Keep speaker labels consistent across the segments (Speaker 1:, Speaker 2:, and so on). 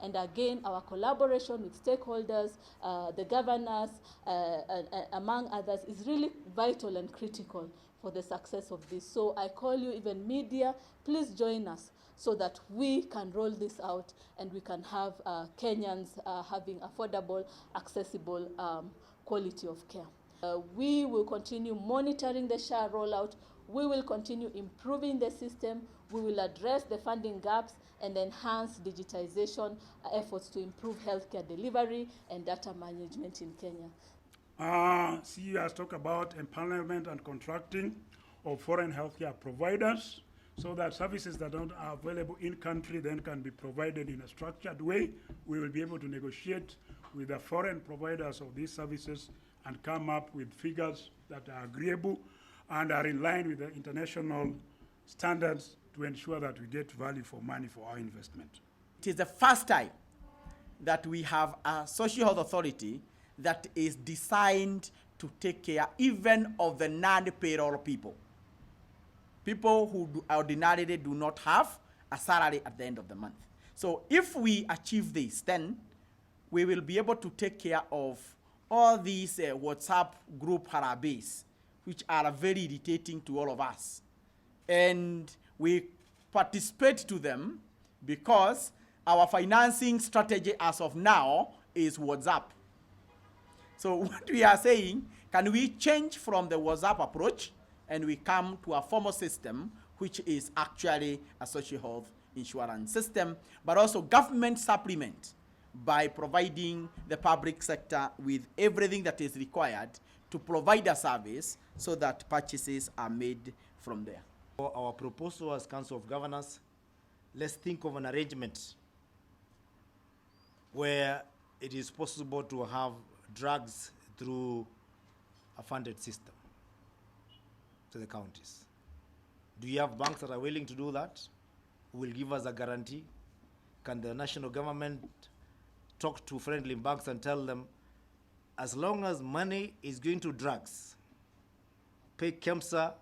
Speaker 1: And again, our collaboration with stakeholders, the governors, among others, is really vital and critical for the success of this. So I call you, even media, please join us so that we can roll this out and we can have Kenyans having affordable, accessible quality of care. We will continue monitoring the SHA rollout. We will continue improving the system. We will address the funding gaps and enhance digitization efforts to improve healthcare delivery and data management in Kenya.
Speaker 2: CEO has talked about empowerment and contracting of foreign healthcare providers so that services that are available in country then can be provided in a structured way. We will be able to negotiate with the foreign providers of these services and come up with figures that are agreeable and are in line with the international standards to ensure that we get value for money for our investment.
Speaker 3: It is the first time that we have a social health authority that is designed to take care even of the non-payroll people. People who ordinarily do not have a salary at the end of the month. So if we achieve this, then we will be able to take care of all these WhatsApp group harabes, which are very irritating to all of us. And we participate to them because our financing strategy as of now is WhatsApp. So what we are saying, can we change from the WhatsApp approach and we come to a formal system which is actually a social health insurance system, but also government supplement by providing the public sector with everything that is required to provide a service so that purchases are made from there.
Speaker 4: For our proposal as Council of Governors, let's think of an arrangement where it is possible to have drugs through a funded system to the counties. Do you have banks that are willing to do that? Who will give us a guarantee? Can the national government talk to friendly banks and tell them, as long as money is going to drugs, pay KEMSA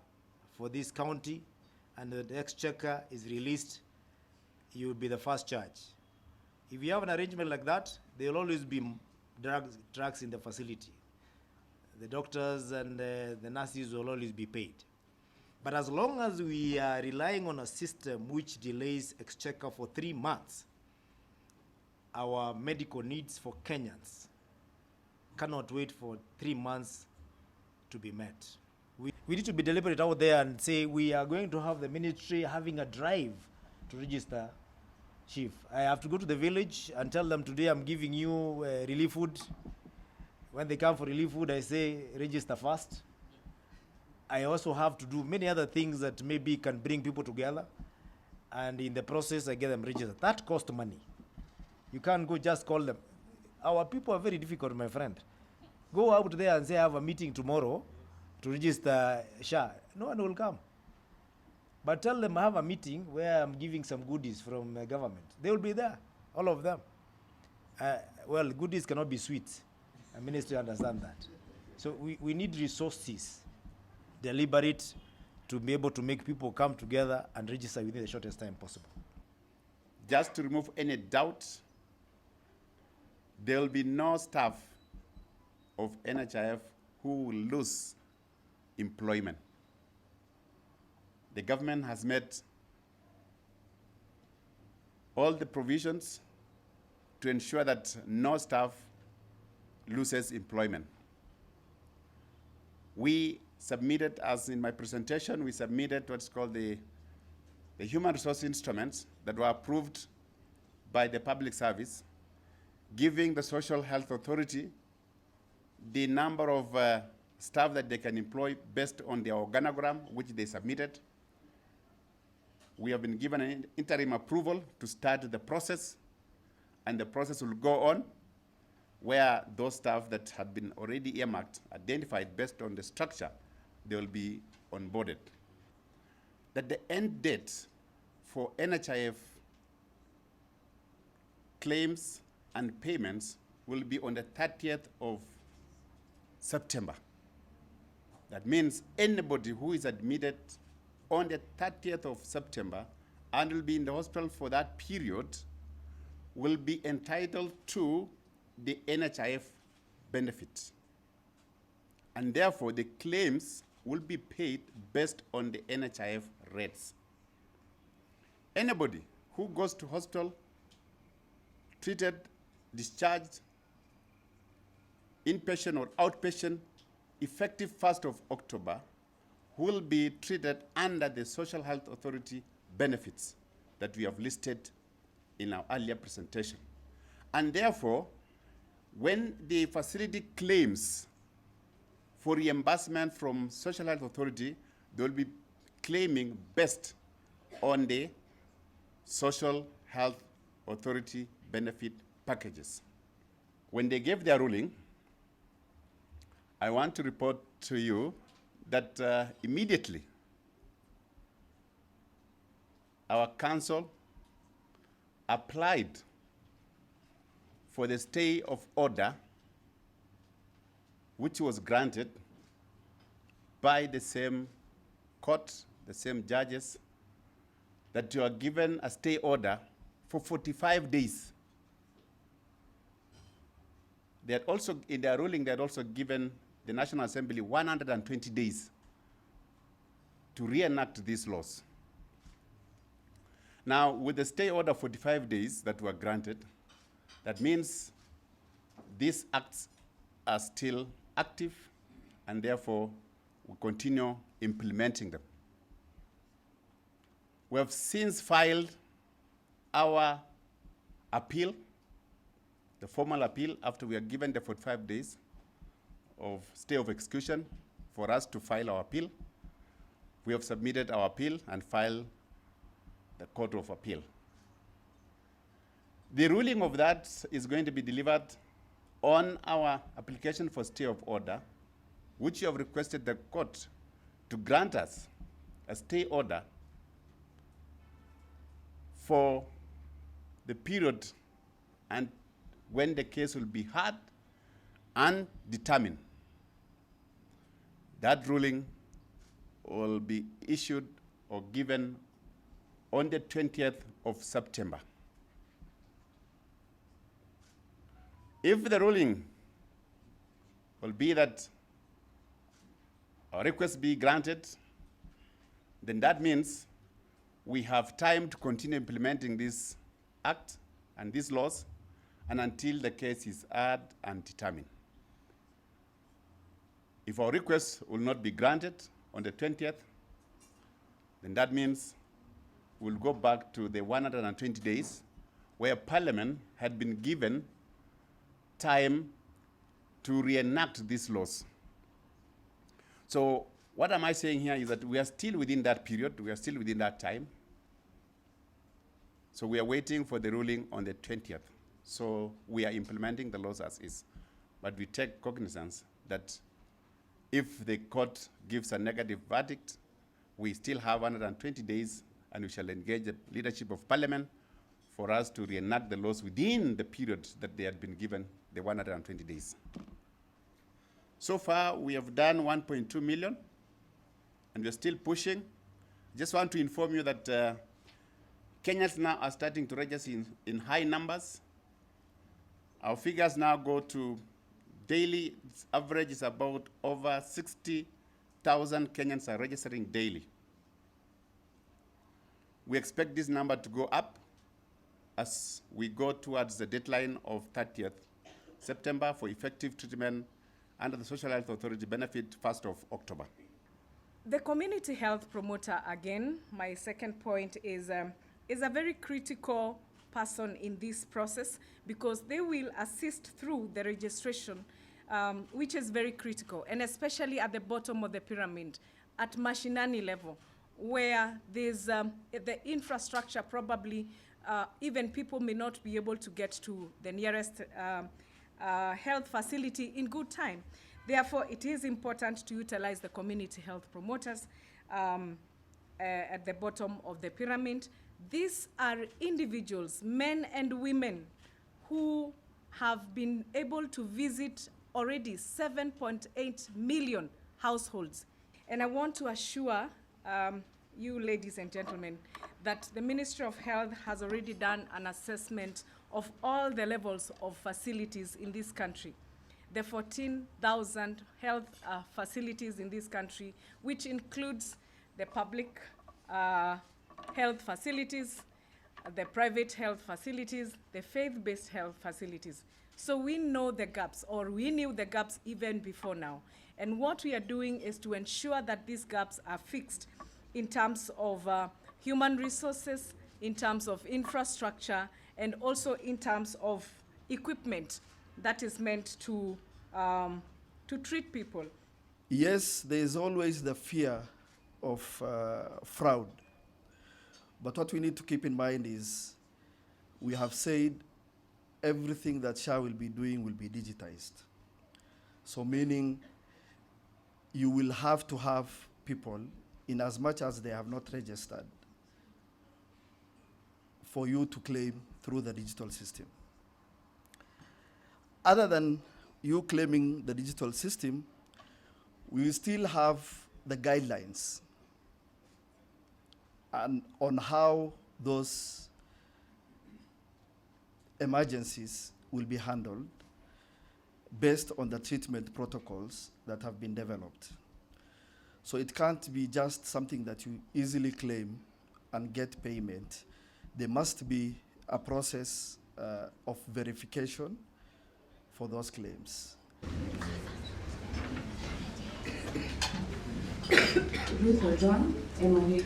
Speaker 4: for this county and the exchequer is released, you will be the first charge. If you have an arrangement like that, there will always be drugs in the facility. The doctors and the nurses will always be paid. But as long as we are relying on a system which delays exchequer for 3 months, our medical needs for Kenyans cannot wait for 3 months to be met. We need to be deliberate out there and say we are going to have the ministry having a drive to register chief. I have to go to the village and tell them, today I'm giving you relief food. When they come for relief food, I say register first. I also have to do many other things that maybe can bring people together, and in the process I get them registered. That costs money. You can't go just call them. Our people are very difficult, my friend. Go out there and say I have a meeting tomorrow to register SHA. No one will come. But tell them I have a meeting where I'm giving some goodies from the government. They will be there, all of them. Well, goodies cannot be sweet. A ministry understand that. So we need resources, deliberate, to be able to make people come together and register within the shortest time possible.
Speaker 5: Just to remove any doubt, there will be no staff of NHIF who will lose employment. The government has made all the provisions to ensure that no staff loses employment. We submitted, as in my presentation, we submitted what's called the human resource instruments that were approved by the public service, giving the social health authority the number of staff that they can employ based on their organogram, which they submitted. We have been given an interim approval to start the process, and the process will go on where those staff that had been already earmarked, identified based on the structure, they will be onboarded. That the end date for NHIF claims and payments will be on the 30th of September. That means anybody who is admitted on the 30th of September and will be in the hospital for that period will be entitled to the NHIF benefit. And therefore, the claims will be paid based on the NHIF rates. Anybody who goes to hospital, treated, discharged, inpatient or outpatient, effective 1st of October, will be treated under the Social Health Authority benefits that we have listed in our earlier presentation. And therefore, when the facility claims for reimbursement from Social Health Authority, they will be claiming based on the Social Health Authority benefit packages. When they gave their ruling, I want to report to you that immediately our council applied for the stay of order, which was granted by the same court, the same judges, that you are given a stay order for 45 days. They had also, in their ruling, they had also given the National Assembly 120 days to reenact these laws. Now, with the stay order 45 days that were granted, that means these acts are still active and therefore we continue implementing them. We have since filed our appeal, the formal appeal, after we are given the 45 days of stay of execution for us to file our appeal. We have submitted our appeal and filed the Court of Appeal. The ruling of that is going to be delivered on our application for stay of order, which you have requested the court to grant us a stay order for the period and when the case will be heard and determined. That ruling will be issued or given on the 20th of September. If the ruling will be that our request be granted, then that means we have time to continue implementing this act and these laws and until the case is heard and determined. If our request will not be granted on the 20th, then that means we'll go back to the 120 days where Parliament had been given time to reenact these laws. So what am I saying here is that we are still within that period, we are still within that time. So we are waiting for the ruling on the 20th. So we are implementing the laws as is. But we take cognizance that if the court gives a negative verdict, we still have 120 days and we shall engage the leadership of Parliament for us to reenact the laws within the period that they had been given, the 120 days. So far, we have done 1.2 million, and we're still pushing. Just want to inform you that Kenyans now are starting to register in high numbers. Our figures now go to daily average is about over 60,000 Kenyans are registering daily. We expect this number to go up as we go towards the deadline of 30th September for effective treatment under the Social Health Authority benefit 1st of October.
Speaker 6: The community health promoter, again, my second point is a very critical person in this process because they will assist through the registration, which is very critical, and especially at the bottom of the pyramid, at mashinani level, where there's the infrastructure probably, even people may not be able to get to the nearest health facility in good time. Therefore, it is important to utilize the community health promoters at the bottom of the pyramid. These are individuals, men and women, who have been able to visit already 7.8 million households. And I want to assure you, ladies and gentlemen, that the Ministry of Health has already done an assessment of all the levels of facilities in this country. The 14,000 health facilities in this country, which includes the public health facilities, the private health facilities, the faith-based health facilities. So we know the gaps, or we knew the gaps even before now. And what we are doing is to ensure that these gaps are fixed in terms of human resources, in terms of infrastructure, and also in terms of equipment that is meant to treat people.
Speaker 7: Yes, there is always the fear of fraud. But what we need to keep in mind is we have said everything that SHA will be doing will be digitized. So meaning you will have to have people, in as much as they have not registered, for you to claim through the digital system. Other than you claiming the digital system, we will still have the guidelines and on how those emergencies will be handled based on the treatment protocols that have been developed. So it can't be just something that you easily claim and get payment. There must be a process of verification for those claims.
Speaker 8: Ruth John, MOH.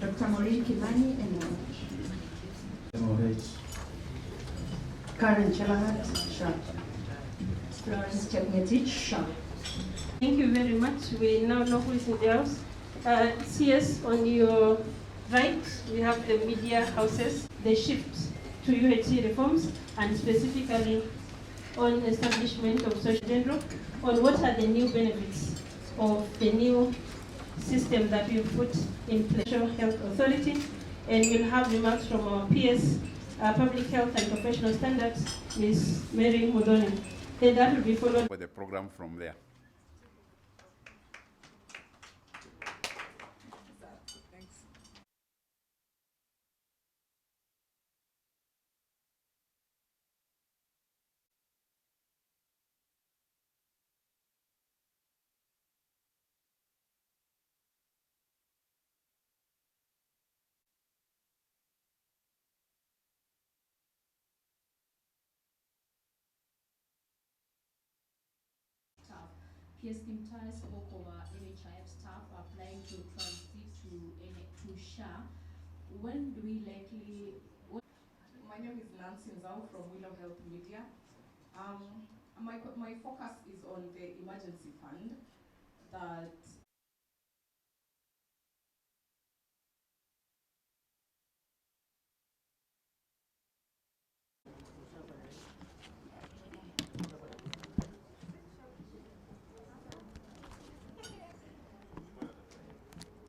Speaker 8: Dr. Maureen Kimani, MOH. Karen Chelahat, SHA. Florence Chepngetich, SHA.
Speaker 9: Thank you very much. We now know who is in the house. CS, on your right, we have the media houses. They shift to UHC reforms and specifically on establishment of social general, on what are the new benefits of the new system that we put in place, National Health Authority, and we'll have remarks from our PS, Public Health and Professional Standards, Ms. Mary Mudoni. Then that will be followed
Speaker 5: For the program from there.
Speaker 10: PS Kimtai spoke over NHIF staff applying to transit to SHA. When do we likely...
Speaker 11: My name is Nancy Nzau from Willow Health Media. My focus is on the emergency fund that